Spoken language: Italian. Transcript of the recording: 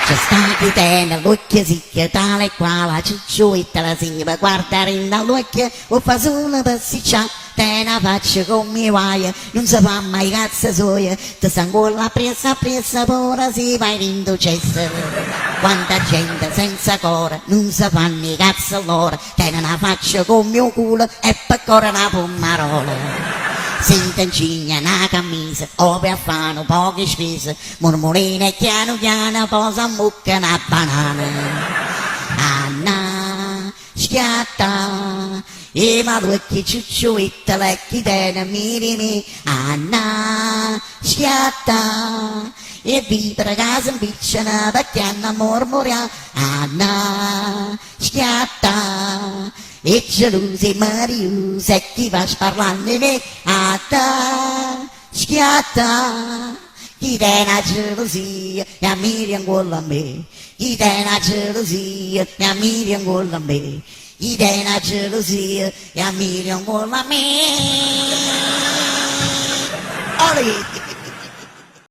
C'è sta chi tiene l'occhio sicchio tale e quale ciucciuetta la si va guardare in dall'occhio o fa solo passiccia te la faccio con mi guai non si fa mai cazzo suoia ti sanguola presa pure si va in inducesse quanta gente senza cuore non si fanno i cazzo loro te la faccio con mio culo e per cuore una pomarola sente in cigna una camisa, ove a fanno poche spese, murmurine piano piano, posa mucca una banana. Anna, schiatta, e ma due che ciucciuetta, le chi te mirimi. Anna, schiatta, e vivere casa in picciana, perché hanno mormoria. Anna, schiatta, e gelosi mariusa e chi va parlando di me a te schiatta chi te la gelosia e ammiri ancora a me chi te la gelosia e ammiri ancora a me chi te la gelosia e ammiri ancora a me Olè